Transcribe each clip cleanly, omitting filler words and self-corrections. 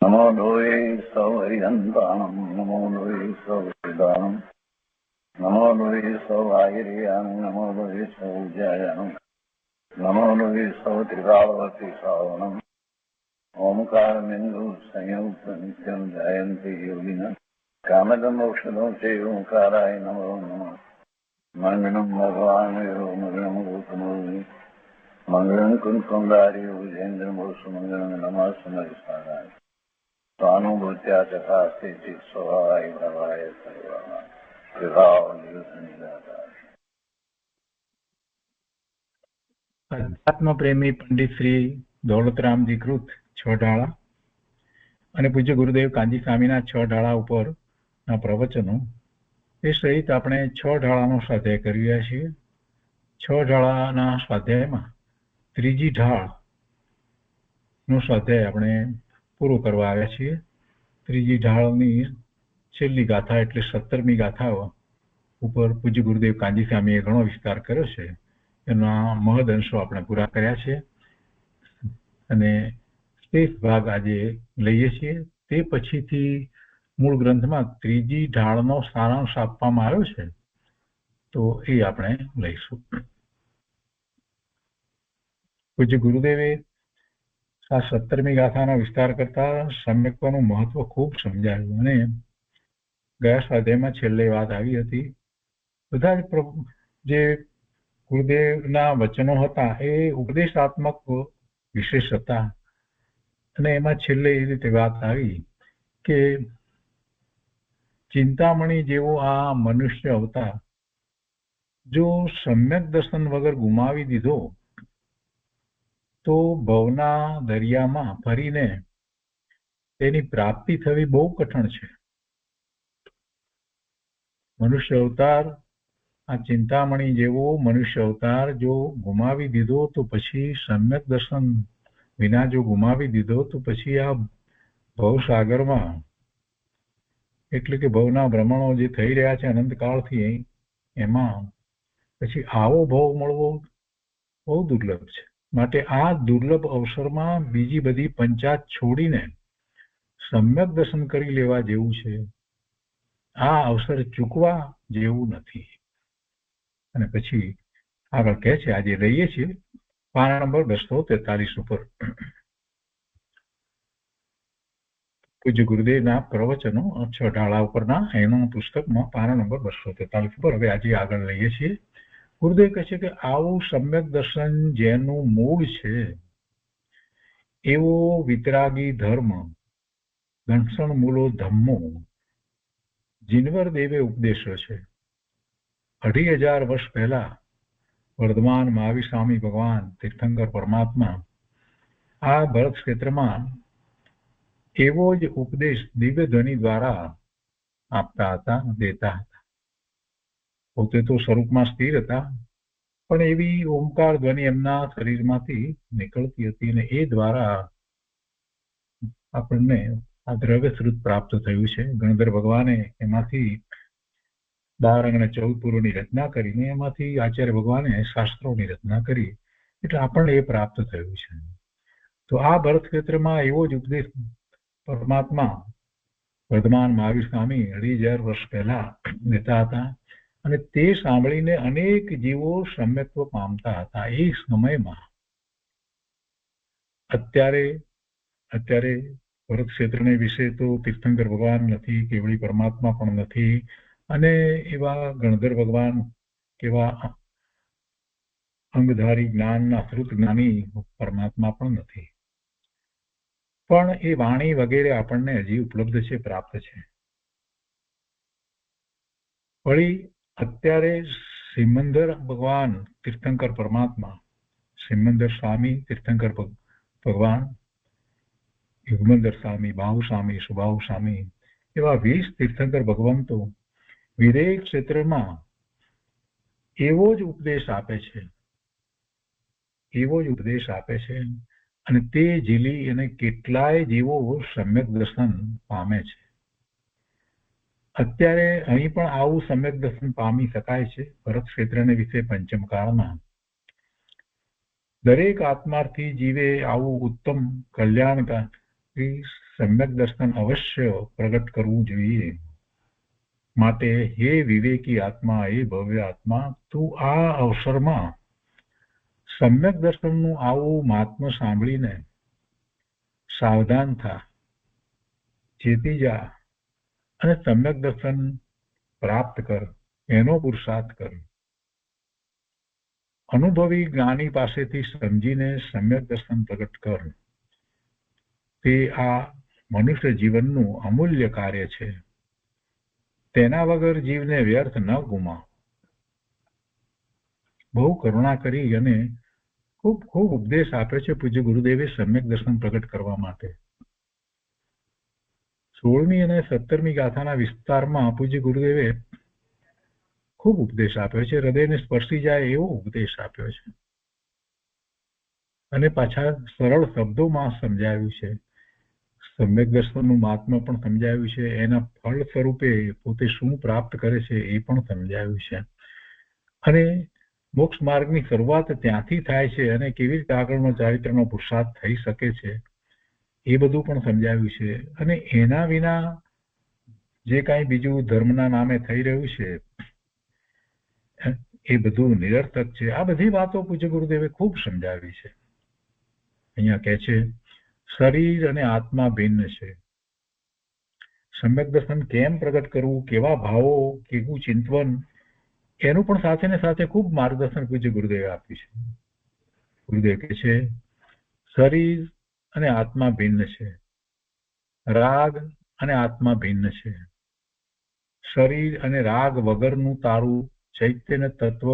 नमो लोये सौहरिहन्ताणं नमो लोये सौहृदानं नमो लोये सौभागिर्यानं नमो लोये सौज्यायानं नमो लोये सौत्रिकावती सावनम् ओंकारमिन्दु संयुक्त नित्यं ध्यायन्ति योगिनः कामदमोक्षदं चैवोंकाराय नमो नमः मङ्गलं भगवान् विष्णु मङ्गलं गौतमोऽग्नि मङ्गलं कुञ्कुण्डारि विजेन्द्रमोसुमङ्गलं नमः समरिसाराय स्वानुभूत्या तथा स्थिति स्वभावाय भवाय सर्वः विभाव निदाताय। અધ્યાત્મ પ્રેમી પંડિત શ્રી દોલતરામજી કૃત છ ઢાળા અને પૂજ્ય ગુરુદેવ કાંજી સ્વામીના છ ઢાળા ઉપરના પ્રવચનો એ સહિત આપણે છ ઢાળાનો સ્વાધ્યાય કરી રહ્યા છીએ. છ ઢાળાના સ્વાધ્યાયમાં ત્રીજી ઢાળનો સ્વાધ્યાય આપણે પૂરો કરવા આવ્યા છીએ. ત્રીજી ઢાળની છેલ્લી ગાથા એટલે 17મી ગાથા ઉપર પૂજ્ય ગુરુદેવ કાંજી સ્વામીએ ઘણો વિસ્તાર કર્યો છે. એના મહદ અંશો આપણે પૂરા કર્યા છે અને શેષ ભાગ આજે લઈએ છીએ. તે પછીથી મૂળ ગ્રંથમાં ત્રીજી ઢાળનો સારાંશ આપવામાં આવ્યો છે, તો એ આપણે લઈશું. પૂજ્ય ગુરુદેવે આ 17મી ગાથાનો વિસ્તાર કરતા સમ્યક્ત્વનું મહત્વ ખૂબ સમજાવ્યું અને ગયા સ્વાધ્યાયમાં છેલ્લે વાત આવી હતી. બધા જે ગુરુદેવના વચનો હતા એ ઉપદેશાત્મક વિશેષ હતા અને એમાં છેલ્લે એ રીતે વાત આવી કે ચિંતામણી જેવો આ મનુષ્ય અવતાર જો સમ્યક દર્શન વગર ગુમાવી દીધો તો ભવના દરિયામાં ફરીને તેની પ્રાપ્તિ થવી બહુ કઠણ છે. મનુષ્ય અવતાર, આ ચિંતામણી જેવો મનુષ્ય અવતાર જો ગુમાવી દીધો તો પછી સમ્યક દર્શન વિના જો ગુમાવી દીધો તો પછી આ ભવસાગરમાં એટલે કે ભવના ભ્રમણો જે થઈ રહ્યા છે અનંતકાળથી એમાં પછી આવો ભવ મળવો બહુ દુર્લભ છે. માટે આ દુર્લભ અવસરમાં બીજી બધી પંચાત છોડીને સમ્યક દર્શન કરી લેવા જેવું છે. આ અવસર ચૂકવા જેવું નથી. અને પછી આગળ કહે છે, આજે લઈએ છીએ પાના નંબર 243 ઉપર પૂજ્ય ગુરુદેવના પ્રવચનો છ ઢાળા ઉપરના એના પુસ્તકમાં પાના નંબર 243 ઉપર હવે આજે આગળ લઈએ છીએ. ગુરુદેવ કહે છે કે આવું સમ્યક દર્શન જેનું મૂળ છે એવો વિતરાગી ધર્મ ઘનસણ મૂલો ધમ્મો જીનવર દેવે ઉપદેશ્યો છે. 2500 વર્ષ પહેલા વર્ધમાન મહાવીર સ્વામી ભગવાન તીર્થંકર પરમાત્મા આ ભરત ક્ષેત્રમાં એવો જ ઉપદેશ દિવ્ય ધ્વનિ દ્વારા આપતા હતા, દેતા હતા. પોતે તો સ્વરૂપમાં સ્થિર હતા, પણ એવી ઓમકાર ધ્વનિ એમના શરીરમાંથી નીકળતી હતી અને એ દ્વારા આપણને આ દ્રવ્ય સ્વરૂપ પ્રાપ્ત થયું છે. ગણધર ભગવાને એમાંથી 12 અને 14 પુરોની રચના કરીને એમાંથી આચાર્ય ભગવાને શાસ્ત્રોની રચના કરી, એટલે આપણને એ પ્રાપ્ત થયું છે. તો આ ભરત ક્ષેત્રમાં એવો જ ઉપદેશ પરમાત્મા વર્ધમાન મહાવીર સ્વામી 2500 વર્ષ પહેલા દેતા હતા અને તે સાંભળીને અનેક જીવો સમ્યક્ત્વ પામતા હતા. એ સમયમાં અત્યારે ભરત ક્ષેત્રને વિશે તો તીર્થંકર ભગવાન નથી, કેવળી પરમાત્મા પણ નથી અને એવા ગણધર ભગવાન કેવા અંગધારી જ્ઞાનના શ્રુત જ્ઞાની પરમાત્મા પણ નથી. પણ એ વાણી વગેરે આપણને હજી ઉપલબ્ધ છે, પ્રાપ્ત છે. વળી અત્યારે સિમંદર ભગવાન તીર્થંકર પરમાત્મા, સિમંદર સ્વામી, તીર્થંકર ભગવાન, યુગમંદર સ્વામી, બાહુ સ્વામી, સુબાહુ સ્વામી એવા 20 તીર્થંકર ભગવંતો વિરેક ક્ષેત્રમાં એવો જ ઉપદેશ આપે છે અને તે ઝીલી અને કેટલાય જીવો સમ્યક દર્શન પામે છે. અત્યારે અહીં પણ આવું સમ્યક દર્શન પામી શકાય છે. ભરત ક્ષેત્રને વિશે પંચમ કાળમાં દરેક આત્માર્થી જીવે આવું ઉત્તમ કલ્યાણ સમ્યક દર્શન અવશ્ય પ્રગટ કરવું જોઈએ. માટે હે વિવેકી આત્મા, હે ભવ્ય આત્મા, તું આ અવસરમાં સમ્યક દર્શનનું આવું મહાત્મ્ય સાંભળીને સાવધાન થા, ચેતી જા અને સમ્યક દર્શન પ્રાપ્ત કર, એનો પુરુષાર્થ કર. અનુભવી જ્ઞાની પાસેથી સમજીને સમ્યક દર્શન પ્રગટ કર. તે આ મનુષ્ય જીવનનું અમૂલ્ય કાર્ય છે. તેના વગર જીવને વ્યર્થ ન ગુમાવ. બહુ કરુણા કરી અને ખૂબ ખૂબ ઉપદેશ આપ્યો છે પૂજ્ય ગુરુદેવે સમ્યક દર્શન પ્રગટ કરવા માટે. 16મી અને 17મી ગાથાના વિસ્તારમાં પૂજ્ય ગુરુદેવે ખૂબ ઉપદેશ આપ્યો છે. હૃદયને સ્પર્શી જાય એવો ઉપદેશ આપ્યો છે અને પાછા સરળ શબ્દોમાં સમજાવ્યું છે. સમ્યક દર્શનનું મહાત્મ્ય પણ સમજાવ્યું છે, એના ફળ સ્વરૂપે પોતે શું પ્રાપ્ત કરે છે એ પણ સમજાવ્યું છે, અને મોક્ષ માર્ગની શરૂઆત ત્યાંથી થાય છે અને કેવી રીતે આગળનો ચારિત્રનો પુરુષાર્થ થઈ શકે છે એ બધું પણ સમજાવ્યું છે. અને એના વિના જે કાંઈ બીજું ધર્મના નામે થઈ રહ્યું છે એ બધું નિરર્થક છે. આ બધી વાતો પૂજ્ય ગુરુદેવે ખૂબ સમજાવી છે. અહીંયા કહે છે શરીર અને આત્મા ભિન્ન છે. સમ્યક દર્શન કેમ પ્રગટ કરવું, કેવા ભાવો, કેવું ચિંતવન, એનું પણ સાથે ને સાથે ખૂબ માર્ગદર્શન પૂજ્ય ગુરુદેવે આપ્યું છે. ગુરુદેવ કહે છે શરીર અને આત્મા ભિન્ન છે, રાગ અને આત્મા ભિન્ન છે. શરીર અને રાગ વગરનું તારું ચૈતન્ય તત્વ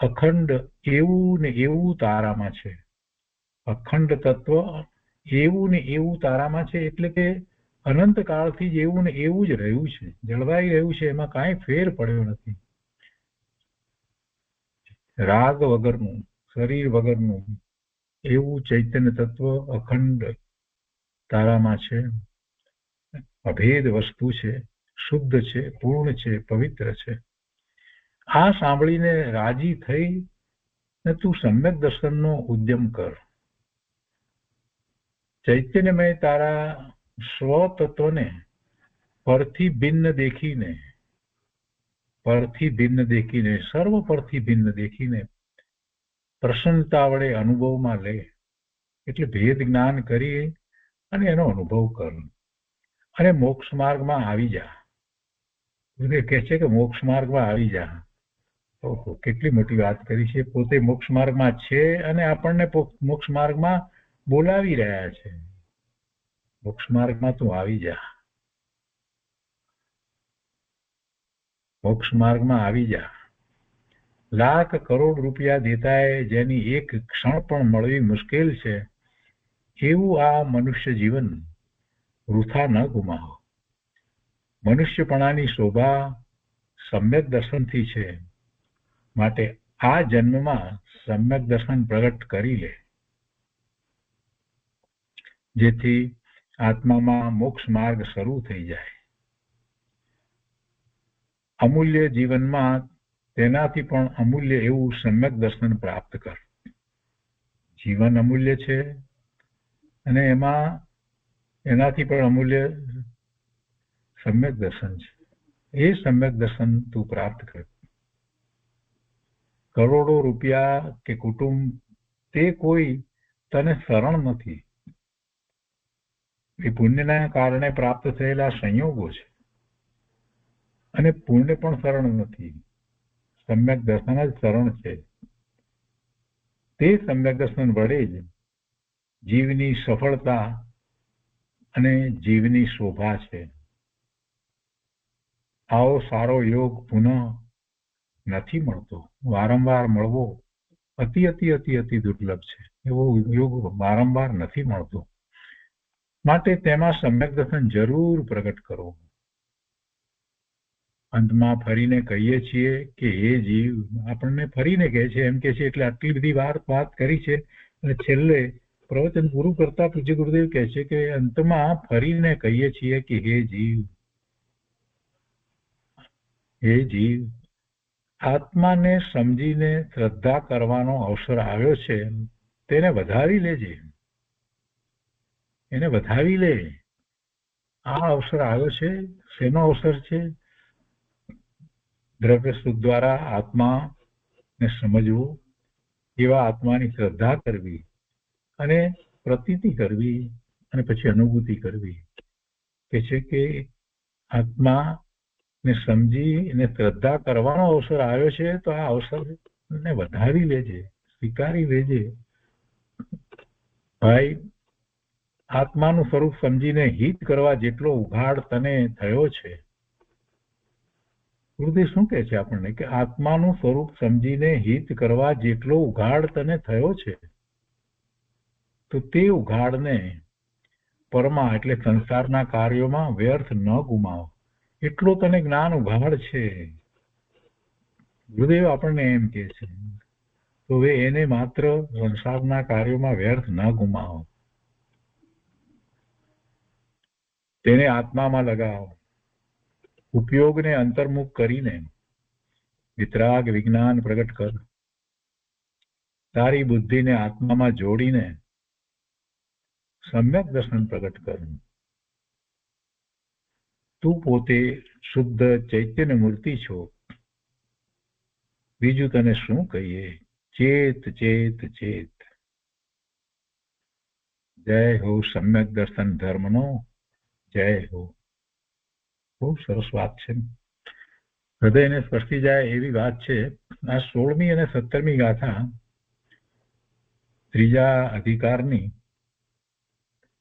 અખંડ એવું ને એવું તારામાં છે. અખંડ તત્વ એવું ને એવું તારામાં છે, એટલે કે અનંત કાળથી જ એવું ને એવું જ રહ્યું છે, જળવાઈ રહ્યું છે, એમાં કાંઈ ફેર પડ્યો નથી. રાગ વગરનું, શરીર વગરનું એવું ચૈતન્ય તત્વ અખંડ તારામાં છે, અભેદ વસ્તુ છે, શુદ્ધ છે, પૂર્ણ છે, પવિત્ર છે. આ સાંભળીને રાજી થઈ ને તું સમ્યક દર્શનનો ઉદ્યમ કર. ચૈતન્યમય તારા સ્વ તત્વને પરથી ભિન્ન દેખીને, સર્વ પરથી ભિન્ન દેખીને પ્રસન્નતા વડે અનુભવમાં લે. એટલે ભેદ જ્ઞાન કરી અને એનો અનુભવ કર અને મોક્ષ માર્ગમાં આવી જા. કહે છે કે મોક્ષ માર્ગમાં આવી જા. ઓહો, કેટલી મોટી વાત કરી છે. પોતે મોક્ષ માર્ગમાં છે અને આપણને મોક્ષ માર્ગમાં બોલાવી રહ્યા છે. મોક્ષ માર્ગમાં તું આવી જા, મોક્ષ માર્ગમાં આવી જા. લાખ કરોડ રૂપિયા દેતાય જેની એક ક્ષણ પણ મળવી મુશ્કેલ છે, એવું આ મનુષ્ય જીવન વૃથા ન ગુમાવો. મનુષ્યપણાની શોભા સમ્યક દર્શનથી છે, માટે આ જન્મમાં સમ્યક દર્શન પ્રગટ કરી લે, જેથી આત્મામાં મોક્ષ માર્ગ શરૂ થઈ જાય. અમૂલ્ય જીવનમાં તેનાથી પણ અમૂલ્ય એવું સમ્યક દર્શન પ્રાપ્ત કર. જીવન અમૂલ્ય છે અને એમાં એનાથી પણ અમૂલ્ય સમ્યક દર્શન છે. એ સમ્યક દર્શન તું પ્રાપ્ત કર. કરોડો રૂપિયા કે કુટુંબ તે કોઈ તને શરણ નથી. એ પુણ્યના કારણે પ્રાપ્ત થયેલા સંયોગો છે અને પુણ્ય પણ શરણ નથી. સમ્યક દર્શન જ શરણ છે. તે સમ્યક દર્શન વડે જ જીવની સફળતા અને જીવની શોભા છે. આવો સારો યોગ પુનઃ નથી મળતો. વારંવાર મળવો અતિ અતિ અતિ અતિ દુર્લભ છે. એવો યોગ વારંવાર નથી મળતો. માટે તેમાં સમ્યક દર્શન જરૂર પ્રગટ કરો. અંતમાં ફરીને કહીએ છીએ કે હે જીવ, આપણને ફરીને કહે છે, એમ કે છે એટલે આટલી બધી વાત કરી છે અને છેલ્લે પ્રવચન પૂરું કરતા પૂજ્ય ગુરુદેવ કહે છે કે અંતમાં ફરીને કહીએ છીએ કે હે જીવ, હે જીવ, આત્માને સમજીને શ્રદ્ધા કરવાનો અવસર આવ્યો છે, તેને વધારી લેજે. એને વધાવી લે. આ અવસર આવ્યો છે. શેનો અવસર છે? દ્રવ્ય સુખ દ્વારા આત્માને સમજવું, એવા આત્માની શ્રદ્ધા કરવી અને પ્રતીતિ કરવી અને પછી અનુભૂતિ કરવી. કે છે કે આત્માને સમજી અને શ્રદ્ધા કરવાનો અવસર આવ્યો છે, તો આ અવસરને વધાવી લેજે, સ્વીકારી લેજે. ભાઈ, આત્માનું સ્વરૂપ સમજીને હિત કરવા જેટલો ઉઘાડ તને થયો છે. ગુરુદેવ શું કહે છે આપણને? કે આત્માનું સ્વરૂપ સમજીને હિત કરવા જેટલો ઉઘાડ તને થયો છે, તો તે ઉઘાડને પરમા એટલે સંસારના કાર્યોમાં વ્યર્થ ન ગુમાવો. એટલો તને જ્ઞાન ઉઘાડ છે. ગુરુદેવ આપણને એમ કહે છે, તો હવે એને માત્ર સંસારના કાર્યોમાં વ્યર્થ ન ગુમાવો, તેને આત્મામાં લગાવો. ઉપયોગને અંતર્મુખ કરીને વિતરાગ વિજ્ઞાન પ્રગટ કર. તારી બુદ્ધિને આત્મામાં જોડીને સમ્યક દર્શન પ્રગટ કર. તું પોતે શુદ્ધ ચૈતન્ય મૂર્તિ છો. બીજું તને શું કહીએ? ચેત ચેત ચેત. જય હો સમ્યક દર્શન ધર્મનો, જય હો. બહુ સરસ વાત છે, હૃદયને સ્પર્શી જાય એવી વાત છે. આ 16મી અને 17મી ગાથા ત્રીજા અધિકારની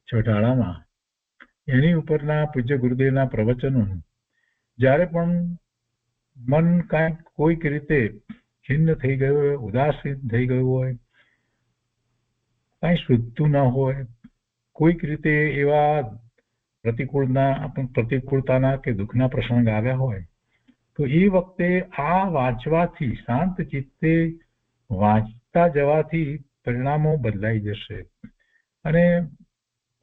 ચોટાળામાં એની ઉપરના પૂજ્ય ગુરુદેવના પ્રવચનો, જ્યારે પણ મન કાંઈક કોઈક રીતે ખિન્ન થઈ ગયું હોય, ઉદાસીન થઈ ગયું હોય, કાંઈ શુદ્ધતું ન હોય, કોઈક રીતે એવા પ્રતિકૂળતાના કે દુઃખના પ્રસંગ આવ્યા હોય, તો એ વખતે આ વાંચવાથી, શાંત ચિત્તે વાંચતા જવાથી પરિણામો બદલાઈ જશે અને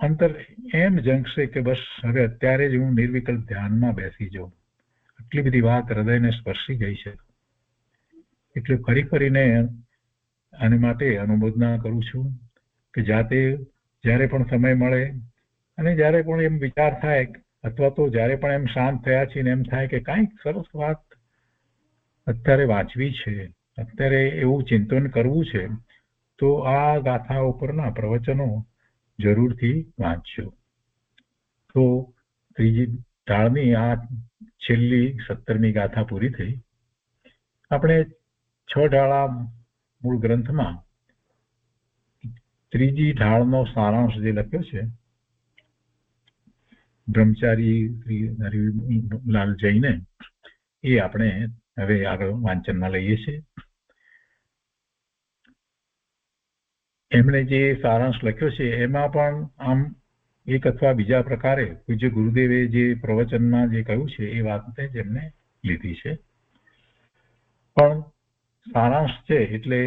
અંતર એમ જંકશે કે બસ હવે અત્યારે જ હું નિર્વિકલ્પ ધ્યાનમાં બેસી જાઉં. આટલી બધી વાત હૃદયને સ્પર્શી ગઈ છે. એટલે ફરી ફરીને આને માટે અનુમોદના કરું છું કે જાતે જ્યારે પણ સમય મળે અને જ્યારે પણ એમ વિચાર થાય, અથવા તો જ્યારે પણ એમ શાંત થયા છીએ ને એમ થાય કે કાંઈક સરસ વાત અત્યારે વાંચવી છે, અત્યારે એવું ચિંતન કરવું છે, તો આ ગાથા ઉપરના પ્રવચનો જરૂરથી વાંચજો. તો ત્રીજી ઢાળની આ છેલ્લી 17મી ગાથા પૂરી થઈ. આપણે 6 ઢાળા મૂળ ગ્રંથમાં ત્રીજી ઢાળનો સારાંશ જે લખ્યો છે, બ્રહ્મચારી શ્રી હરિલાલ જૈને, એ આપણે હવે આગળ વાંચનમાં લઈએ છીએ. એમણે જે સારાંશ લખ્યો છે એમાં પણ આમ એક અથવા બીજા પ્રકારે પૂજ્ય ગુરુદેવે જે પ્રવચનમાં જે કહ્યું છે એ વાતને જ એમને લીધી છે, પણ સારાંશ છે એટલે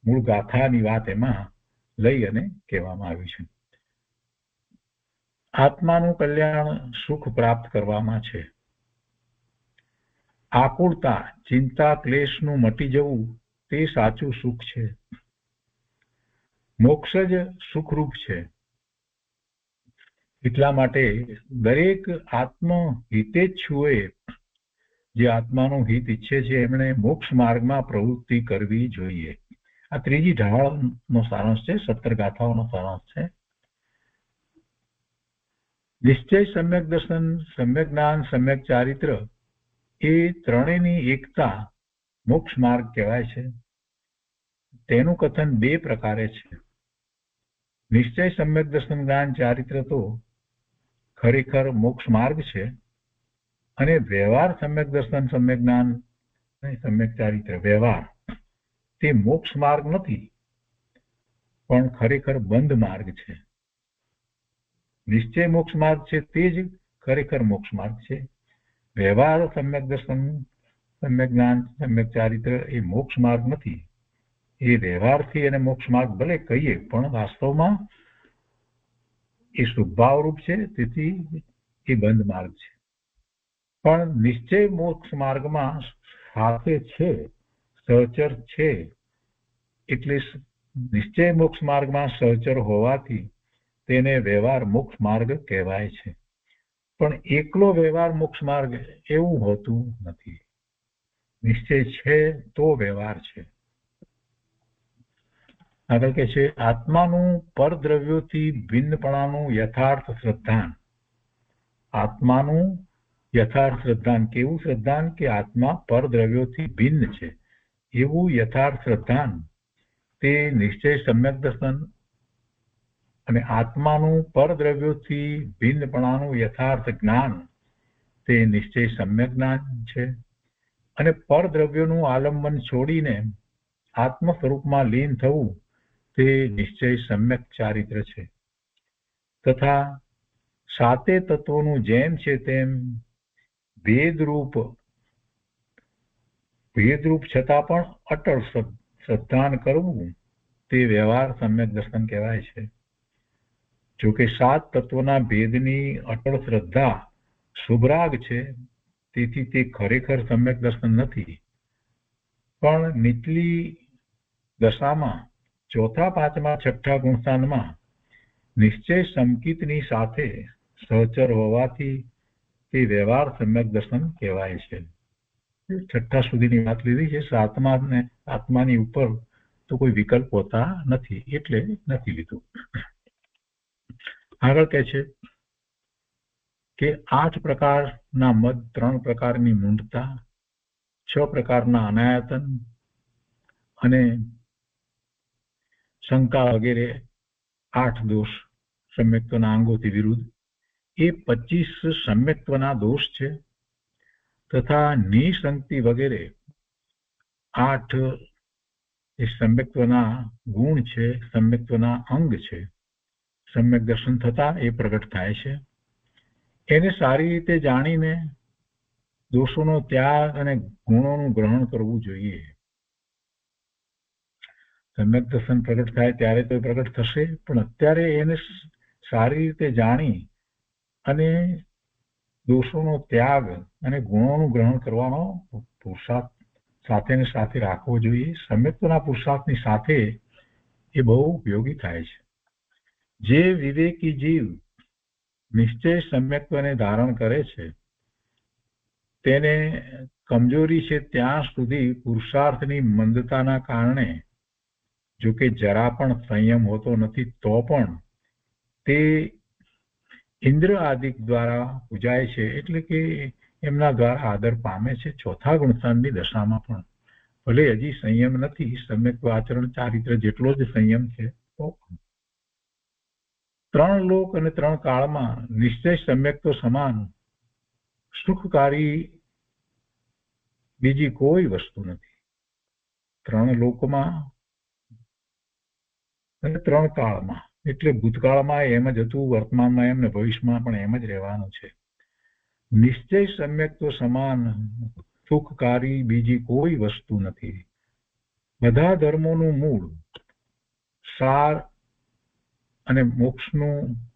મૂળ ગાથાની વાત એમાં લઈ અને કહેવામાં આવ્યું છે. આત્માનું કલ્યાણ સુખ પ્રાપ્ત કરવામાં છે. આકુળતા, ચિંતા, ક્લેશનું મટી જવું તે સાચું સુખ છે. મોક્ષ જ સુખરૂપ છે. એટલા માટે દરેક આત્મહિતેચ્છુએ, જે આત્માનું હિત ઈચ્છે છે, એમણે મોક્ષ માર્ગમાં પ્રવૃત્તિ કરવી જોઈએ. આ ત્રીજી ઢાળનો સારાંશ છે, 17 ગાથાઓનો સારાંશ છે. નિશ્ચય, સમ્યક દર્શન, સમ્યક જ્ઞાન, સમ્યક ચારિત્ર, એ ત્રણેયની એકતા મોક્ષ માર્ગ કહેવાય છે. તેનું કથન 2 પ્રકારે છે. નિશ્ચય, સમ્યક દર્શન, જ્ઞાન, ચારિત્ર તો ખરેખર મોક્ષ માર્ગ છે, અને વ્યવહાર સમ્યક દર્શન, સમ્યક જ્ઞાન અને સમ્યક ચારિત્ર, વ્યવહાર તે મોક્ષ માર્ગ નથી, પણ ખરેખર બંધ માર્ગ છે. નિશ્ચય મોક્ષ માર્ગ છે, તે જ ખરેખર મોક્ષ માર્ગ છે. વ્યવહાર સમ્યક દર્શન, સમ્યક જ્ઞાન, સમ્યક ચારિત્ર એ મોક્ષ માર્ગ નથી. એ વ્યવહારથી અને મોક્ષ માર્ગ ભલે કહીએ, પણ વાસ્તવમાં એ શુભાવરૂપ છે, તેથી એ બંધ માર્ગ છે. પણ નિશ્ચય મોક્ષ માર્ગમાં સાથે છે, સહચર છે. એટલે નિશ્ચય મોક્ષ માર્ગમાં સહચર હોવાથી તેને વ્યવહાર મોક્ષ માર્ગ કહેવાય છે. પણ એકલો વ્યવહાર મોક્ષ માર્ગ એવું હોતું નથી. નિશ્ચય છે તો વ્યવહાર છે. આગળ કે છે આત્માનું પરદ્રવ્યોથી ભિન્નપણાનું યથાર્થ શ્રદ્ધાન. આત્માનું યથાર્થ શ્રદ્ધાન કેવું શ્રદ્ધાન કે આત્મા પરદ્રવ્યોથી ભિન્ન છે એવું યથાર્થ શ્રદ્ધાન તે નિશ્ચય સમ્યક દર્શન અને આત્માનું પરદ્રવ્યોથી ભિન્નપણાનું યથાર્થ જ્ઞાન તે નિશ્ચય સમ્યક જ્ઞાન છે. અને પરદ્રવ્યોનું આલંબન છોડીને આત્મ સ્વરૂપમાં લીન થવું તે નિશ્ચય સમ્યક ચારિત્ર છે. તથા સાતે તત્વોનું જેમ છે તેમ ભેદરૂપ છતાં પણ અટળ શ્રદ્ધાન કરવું તે વ્યવહાર સમ્યક દર્શન કહેવાય છે. જોકે સાત તત્વના ભેદની અટળ શ્રદ્ધા શુભરાગ છે, તેથી તે ખરેખર સમ્યક દર્શન નથી. પણ નીચલી દશામાં ચોથા, પાંચમા, છઠ્ઠા ગુણસ્થાનમાં નિશ્ચય સંકિતની સાથે સહચર હોવાથી તે વ્યવહાર સમ્યક દર્શન કહેવાય છે. છઠ્ઠા સુધીની વાત લીધી છે. સાતમા ને આત્માની ઉપર તો કોઈ વિકલ્પ હોતા નથી એટલે નથી લીધું. આગળ કહે છે કે 8 પ્રકારના મદ, 3 પ્રકારની મૂંઢતા, 6 પ્રકારના અનાયતન અને શંકા વગેરે 8 દોષ સમ્યક્ત્વના અંગોથી વિરુદ્ધ એ 25 સમ્યક્ત્વના દોષ છે. તથા નિસંક્તિ વગેરે 8 એ સમ્યક્ત્વના ગુણ છે, સમ્યક્ત્વના અંગ છે. સમ્યક દર્શન થતા એ પ્રગટ થાય છે. એને સારી રીતે જાણીને દોષોનો ત્યાગ અને ગુણોનું ગ્રહણ કરવું જોઈએ. સમ્યક દર્શન પ્રગટ થાય ત્યારે તો પ્રગટ થશે, પણ અત્યારે એને સારી રીતે જાણી અને દોષોનો ત્યાગ અને ગુણોનું ગ્રહણ કરવાનો પુરુષાર્થ સાથે ને સાથે રાખવો જોઈએ. સમ્યક્ત્વના પુરુષાર્થની સાથે એ બહુ ઉપયોગી થાય છે. જે વિવેકી જીવ નિશ્ચય સમ્યક્ત્વને ધારણ કરે છે તેને કમજોરી છે ત્યાં સુધી પુરુષાર્થની મંદતાના કારણે જોકે જરા પણ સંયમ હોતો નથી, તો પણ તે ઇન્દ્ર આદિક દ્વારા પૂજાય છે, એટલે કે એમના દ્વારા આદર પામે છે. ચોથા ગુણસ્થાનની દશામાં પણ ભલે હજી સંયમ નથી, સમ્યક્ત્વ આચરણ ચારિત્ર જેટલો જ સંયમ છે, તો 3 લોક અને 3 કાળમાં નિશ્ચય સમ્યક્ત્વ સમાન સુખકારી બીજી કોઈ વસ્તુ નથી. 3 લોકમાં અને 3 કાળમાં, એટલે ભૂતકાળમાં એમ જ હતું, વર્તમાનમાં એમ ને ભવિષ્યમાં પણ એમ જ રહેવાનું છે. નિશ્ચય સમ્યક્ત્વ સમાન સુખકારી બીજી કોઈ વસ્તુ નથી. બધા ધર્મોનું મૂળ, સાર અને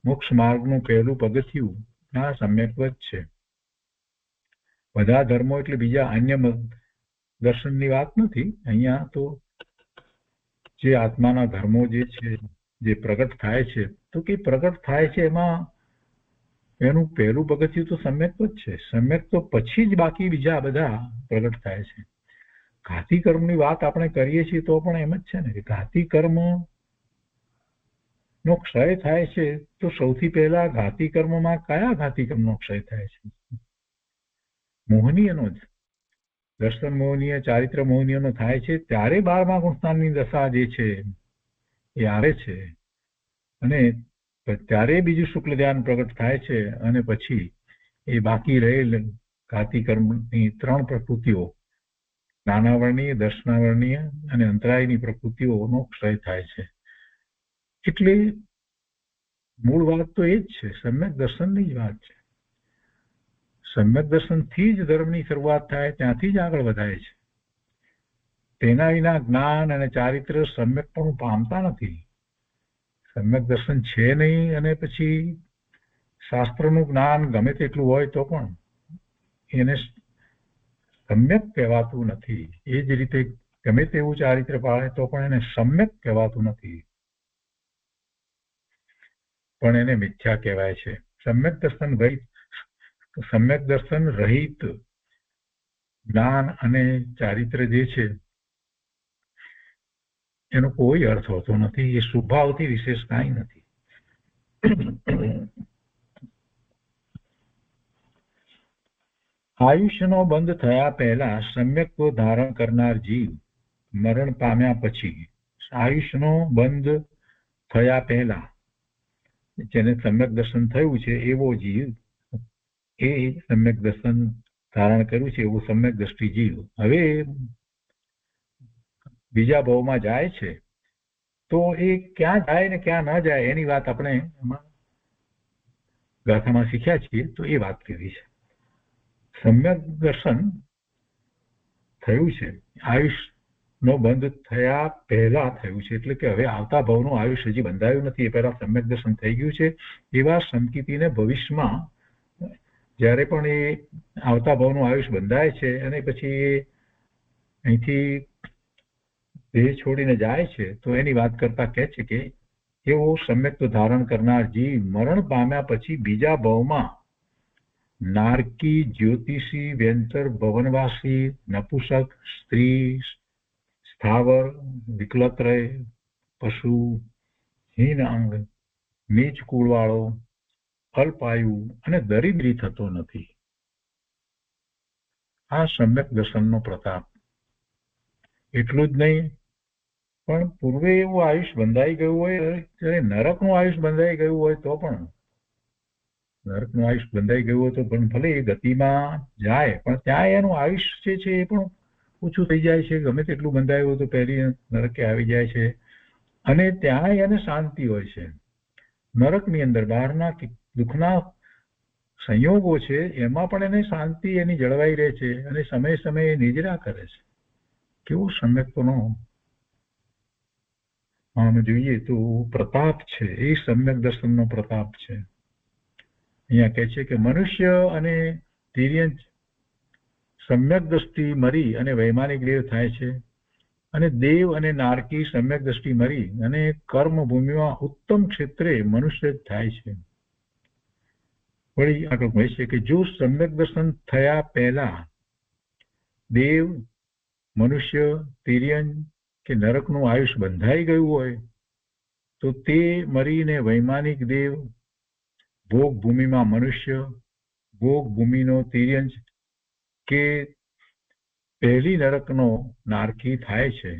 મોક્ષ માર્ગનું પહેલું પગથિયું આ સમ્યક્ત્વ જ છે. બધા ધર્મો એટલે બીજા અન્ય દર્શનની વાત નથી. અહીંયા તો જે આત્માના ધર્મો જે છે, જે પ્રગટ થાય છે, તો કે પ્રગટ થાય છે એમાં એનું પહેલું પગથિયું તો સમ્યક્ત્વ જ છે. સમ્યક્ત્વ પછી જ બાકી બીજા બધા પ્રગટ થાય છે. ઘાતી કર્મની વાત આપણે કરીએ છીએ તો પણ એમ જ છે ને કે ઘાતી કર્મ નો ક્ષય થાય છે, તો સૌથી પહેલા ઘાતી કર્મમાં કયા ઘાતી કર્મનો ક્ષય થાય છે? મોહનીયનો જ. દર્શન મોહનીય, ચારિત્ર મોહનીયનો થાય છે ત્યારે 12મા ગુણસ્થાનની દશા જે છે એ આવે છે, અને ત્યારે બીજું શુક્લ ધ્યાન પ્રગટ થાય છે, અને પછી એ બાકી રહેલ ઘાતી કર્મની 3 પ્રકૃતિઓ, જ્ઞાનાવર્ણીય, દર્શનાવર્ણીય અને અંતરાયની પ્રકૃતિઓનો ક્ષય થાય છે. એટલે મૂળ વાત તો એ જ છે, સમ્યક દર્શનની જ વાત છે. સમ્યક દર્શનથી જ ધર્મની શરૂઆત થાય, ત્યાંથી જ આગળ વધાય છે. તેના વિના જ્ઞાન અને ચારિત્ર સમ્યક પણ પામતા નથી. સમ્યક દર્શન છે નહીં, અને પછી શાસ્ત્રનું જ્ઞાન ગમે તેટલું હોય તો પણ એને સમ્યક કહેવાતું નથી. એ જ રીતે ગમે તેવું ચારિત્ર પાળે તો પણ એને સમ્યક કહેવાતું નથી. પણ એને મિથ્યા કહેવાય છે. સમ્યક દર્શન રહિત જ્ઞાન અને ચારિત્ર જે છે એનો કોઈ અર્થ હોતો નથી. એ સ્વભાવથી વિશેષ કાંઈ નથી. આયુષ્યનો બંધ થયા પહેલા સમ્યક્ત્વ ધારણ કરનાર જીવ મરણ પામ્યા પછી, આયુષ્યનો બંધ થયા પહેલા જેને સમ્યક દર્શન થયું છે એવો જીવ, એ સમ્યક દર્શન ધારણ કર્યું છે એવું સમ્યક દ્રષ્ટિ જીવ હવે બીજા ભાવમાં જાય છે, તો એ ક્યાં જાય ને ક્યાં ન જાય એની વાત આપણે ગાથામાં શીખ્યા છીએ. તો એ વાત કરી છે. સમ્યક દર્શન થયું છે આયુષનો બંધ થયા પહેલા થયું છે, એટલે કે હવે આવતા ભાવનું આયુષ હજી બંધાયું નથી, એ પહેલા સમ્યક દર્શન થઈ ગયું છે. એવા સંકિતિને ભવિષ્યમાં જ્યારે પણ એ આવતા ભાવનું આયુષ બંધાય છે અને પછી એ અહીંથી દેહ છોડીને જાય છે, તો એની વાત કરતા કહે છે કે એવો સમ્યક્ત્વ ધારણ કરનાર જીવ મરણ પામ્યા પછી બીજા ભાવમાં નારકી, જ્યોતિષી, વ્યંતર, ભવનવાસી, નપુસક, સ્ત્રી, સ્થાવર, વિકલત્રય, પશુ, હીન અંગ, નીચ કુળવાળો, અલ્પાયુ અને દરિદ્રી થતો નથી. આ સમ્યક દર્શનનો પ્રતાપ. એટલું જ નહીં, પણ પૂર્વે એવું આયુષ બંધાઈ ગયું હોય, ત્યારે નરકનું આયુષ બંધાઈ ગયું હોય તો પણ, નરકનું આયુષ બંધાઈ ગયું હોય તો પણ ભલે એ ગતિમાં જાય, પણ ત્યાં એનું આયુષ જે છે એ પણ ઓછું થઈ જાય છે. ગમે તેટલું બંધાયું હોય તો પહેલી નરકે આવી જાય છે, અને ત્યાં એને શાંતિ હોય છે. નરકની અંદર બહારના દુઃખના સંયોગો છે એમાં પણ એને શાંતિ એની જળવાઈ રહે છે, અને સમયે સમયે નિજરા કરે છે. કેવો સમ્યક્ત્વનો આમ જોઈએ તો પ્રતાપ છે, એ સમ્યક દર્શનનો પ્રતાપ છે. અહીંયા કહે છે કે મનુષ્ય અને તિર્યંચ સમ્યક દ્રષ્ટિ મરી અને વૈમાનિક દેવ થાય છે, અને દેવ અને નારકી સમ્યક દ્રષ્ટિ મરી અને કર્મ ભૂમિમાં ઉત્તમ ક્ષેત્રે મનુષ્ય થાય છે. વળી આગળ કહે છે કે જો સમ્યક દર્શન થયા પહેલા દેવ, મનુષ્ય, તિર્યન કે નરકનું આયુષ બંધાઈ ગયું હોય, તો તે મરીને વૈમાનિક દેવ, ભોગ ભૂમિમાં મનુષ્ય, ભોગ ભૂમિનો તિર્યંચ કે પહેલી નરકનો નારકી થાય છે.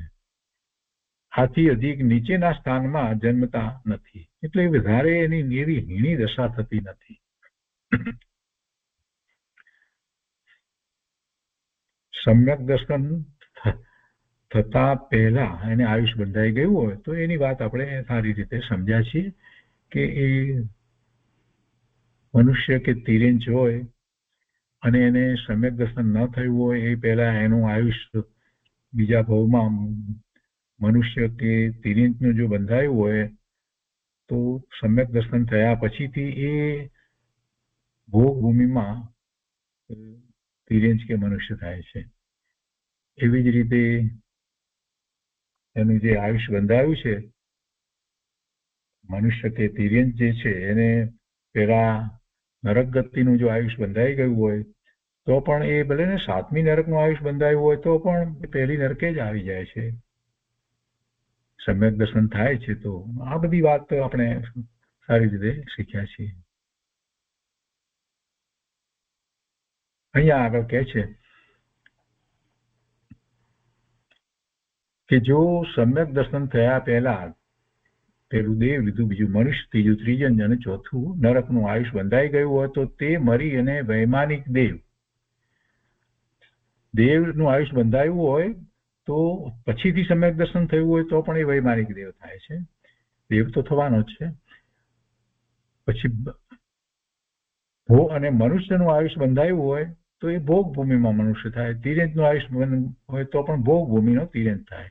આથી અધિક નીચેના સ્થાનમાં જન્મતા નથી, એટલે વધારે એની એવી હીણી દશા થતી નથી. સમ્યક દર્શન થતા પહેલા એને આયુષ બંધાઈ ગયું હોય તો એની વાત આપણે સારી રીતે સમજ્યા છીએ કે એ મનુષ્ય કે તિર્યંચ હોય અને એને સમ્યક દર્શન ન થયું હોય એ પહેલા એનું આયુષ બીજા ભાવમાં મનુષ્ય કે તિર્યંચનું જો બંધાયું હોય, તો સમ્યક દર્શન થયા પછીથી એ ભોગ ભૂમિમાં તિર્યંચ કે મનુષ્ય થાય છે. એવી જ રીતે એનું જે આયુષ બંધાયું છે મનુષ્ય કે તિર્યંચ જે છે એને પેલા નરક ગતિનું જો આયુષ બંધાઈ ગયું હોય તો પણ એ ભલે ને 7મી નરકનું આયુષ બંધાયું હોય તો પણ પહેલી નરકે જ આવી જાય છે. સમ્યક દર્શન થાય છે. તો આ બધી વાત આપણે સારી રીતે શીખ્યા છીએ. અહીંયા આગળ કહે છે કે જો સમ્યક દર્શન થયા પહેલા પેલું દેવ લીધું, બીજું મનુષ્ય, ત્રીજું ત્રિજન અને ચોથું નરકનું આયુષ બંધાઈ ગયું હોય તો તે મરી અને વૈમાનિક દેવનું આયુષ બંધાયું હોય તો પછીથી સમ્યક દર્શન થયું હોય તો પણ એ વૈમાનિક દેવ થાય છે. દેવ તો થવાનો જ છે. પછી અને મનુષ્યનું આયુષ બંધાયું હોય તો એ ભોગ ભૂમિમાં મનુષ્ય થાય. તિર્યંચનું આયુષ હોય તો પણ ભોગ ભૂમિનો તિર્યંચ થાય,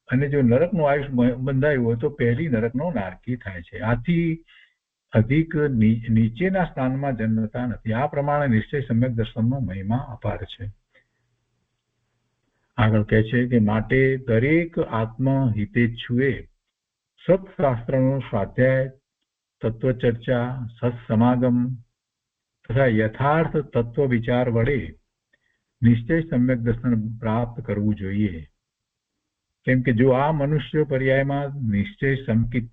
અને જો નરકનું આયુષ બંધાયું હોય તો પહેલી નરકનો નારકી થાય છે. આથી અધિક નીચેના સ્થાનમાં જન્મતા નથી. આ પ્રમાણે નિશ્ચય સમ્યક દર્શનનો મહિમા અપાર છે. આગળ કહે છે કે માટે દરેક આત્મ હિતેચ્છુએ સત્શાસ્ત્રનો સ્વાધ્યાય તત્વચર્ચા, સત્સમાગમ તથા યથાર્થ તત્વ વિચાર વડે નિશ્ચય સમ્યક દર્શન પ્રાપ્ત કરવું જોઈએ. કેમ કે જો આ મનુષ્ય પર્યાયમાં નિશ્ચય સંકિત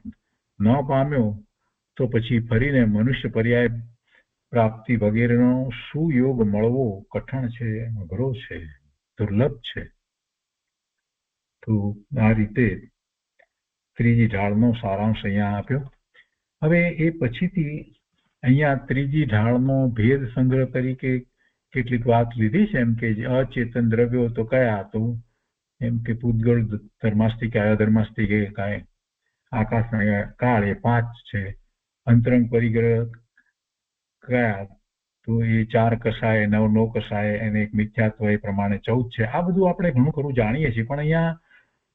ન પામ્યો તો પછી ફરીને મનુષ્ય પર્યાય પ્રાપ્તિ વગેરેનો સુયોગ મળવો કઠણ છે, અઘરો છે, દુર્લભ છે. તો આ રીતે ત્રીજી ઢાળનો સારાંશ અહીંયા આપ્યો. હવે એ પછીથી અહીંયા ત્રીજી ઢાળનો ભેદ સંગ્રહ તરીકે કેટલીક વાત લીધી છે. એમ કે અચેતન દ્રવ્યો તો કયા, તો એમ કે પૂતગળ, ધર્માસ્તિક, અધર્માસ્તિક, કાંઈ આકાશ કાળ, એ 5 છે. અંતરંગ પરિગ્રહ કયા, તો એ 4 કસાય, 9 કસાય, અને એક મિથ્યાત્વ, એ પ્રમાણે 14 છે. આ બધું આપણે ઘણું ખરું જાણીએ છીએ, પણ અહીંયા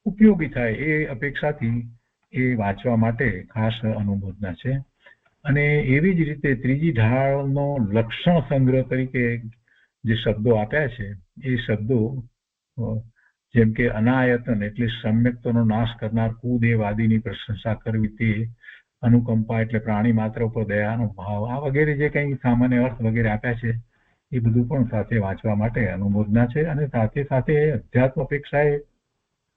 ઉપયોગી થાય એ અપેક્ષાથી એ વાંચવા માટે ખાસ અનુમોદના છે. અને એવી જ રીતે ત્રીજી ઢાળનો લક્ષણ સંગ્રહ તરીકે જે શબ્દો આપ્યા છે એ શબ્દો જેમ કે અનાયતન એટલે સમ્યક્તનો નાશ કરનાર, કુદેવ આદિની પ્રશંસા કરવી, તે અનુકંપા એટલે પ્રાણી માત્ર ઉપર દયાનો ભાવ, આ વગેરે જે કંઈ સામાન્ય અર્થ વગેરે આપ્યા છે એ બધું પણ સાથે વાંચવા માટે અનુમોદના છે. અને સાથે સાથે અધ્યાત્મ અપેક્ષાએ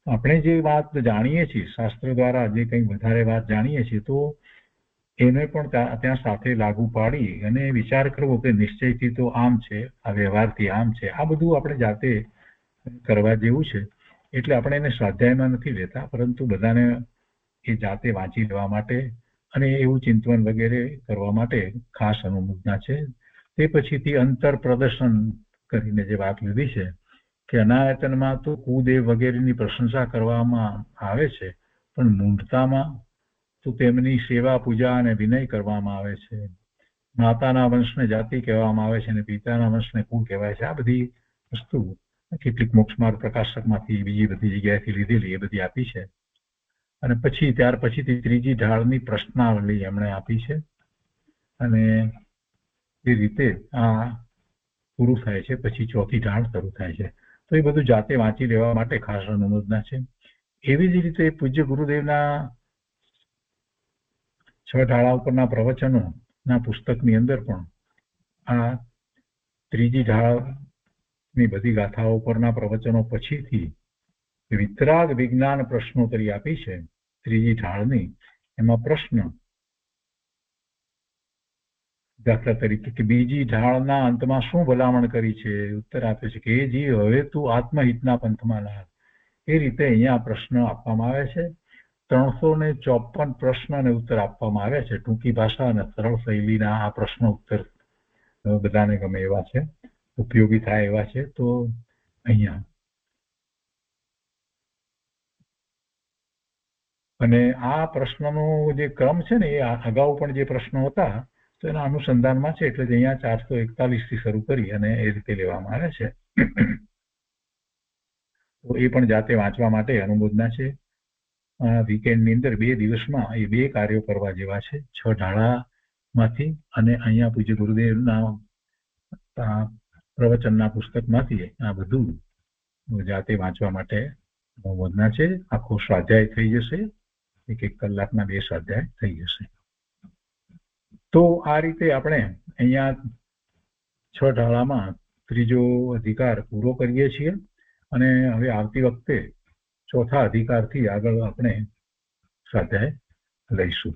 આપણે જે વાત જાણીએ છીએ શાસ્ત્ર દ્વારા, જે કંઈ વધારે વાત જાણીએ છીએ, તો એને પણ ત્યાં સાથે લાગુ પાડી અને વિચાર કરવો કે નિશ્ચયથી તો આમ છે, આ વ્યવહારથી આમ છે. આ બધું આપણે જાતે કરવા જેવું છે. એટલે આપણે એને સ્વાધ્યાયમાં નથી લેતા, પરંતુ બધાને એ જાતે વાંચી લેવા માટે અને એવું ચિંતન વગેરે કરવા માટે ખાસ અનુમોદના છે. તે પછીથી અંતર પ્રદર્શન કરીને જે વાત લીધી છે કે અનાયતનમાં તો કુદેવ વગેરેની પ્રશંસા કરવામાં આવે છે, પણ મૂઢતામાં તો તેમની સેવા, પૂજા અને વિનય કરવામાં આવે છે. માતાના વંશને જાતિ કહેવામાં આવે છે અને પિતાના વંશને કુળ કહેવાય છે. આ બધી વસ્તુ કેટલીક મોક્ષમાર્ગ પ્રકાશકમાંથી, બીજી બધી જગ્યાએથી લીધેલી, એ બધી આપી છે. અને પછી ત્યાર પછીથી ત્રીજી ઢાળની પ્રશ્નાવલી એમણે આપી છે. અને એ રીતે આ પૂરું થાય છે. પછી ચોથી ઢાળ શરૂ થાય છે. તો એ બધું જાતે વાંચી લેવા માટે ખાસ અનુમોદના છે. એવી જ રીતે પૂજ્ય ગુરુદેવના 6 ઢાળા ઉપરના પ્રવચનોના પુસ્તકની અંદર પણ આ ત્રીજી ઢાળની બધી ગાથાઓ પરના પ્રવચનો પછીથી વિતરાગ વિજ્ઞાન પ્રશ્નોત્તરી આપી છે ત્રીજી ઢાળની. એમાં પ્રશ્ન દાખલા તરીકે કે બીજી ઢાળના અંતમાં શું ભલામણ કરી છે, ઉત્તર આપ્યો છે કે એ જીવ હવે તું આત્મહિતના પંથમાં લાગ. એ રીતે અહીંયા પ્રશ્ન આપવામાં આવે છે. 354 પ્રશ્ન અને ઉત્તર આપવામાં આવ્યા છે. ટૂંકી ભાષા અને સરળ શૈલીના આ પ્રશ્નો ઉત્તર બધાને ગમે એવા છે, ઉપયોગી થાય એવા છે. તો અહીંયા અને આ પ્રશ્નનો જે ક્રમ છે ને, એ અગાઉ પણ જે પ્રશ્નો હતા તો એના અનુસંધાનમાં છે. એટલે અહીંયા 441 થી શરૂ કરી અને એ રીતે લેવામાં આવે છે. તો એ પણ જાતે વાંચવા માટે અનુમોદના છે. વીકેન્ડની અંદર 2 દિવસમાં એ 2 કાર્યો કરવા જેવા છે. 6 ઢાળામાંથી અને અહીંયા પૂજ્ય ગુરુદેવના પ્રવચનના પુસ્તકમાંથી આ બધું જાતે વાંચવા માટે અનુમોદના છે. આખો સ્વાધ્યાય થઈ જશે, 1 કલાકના 2 સ્વાધ્યાય થઈ જશે. તો આ રીતે આપણે અહીંયા 6 ઢાળામાં ત્રીજો અધિકાર પૂરો કરીએ છીએ. અને હવે આવતી વખતે ચોથા અધિકારથી આગળ આપણે સ્વાધ્યાય લઈશું.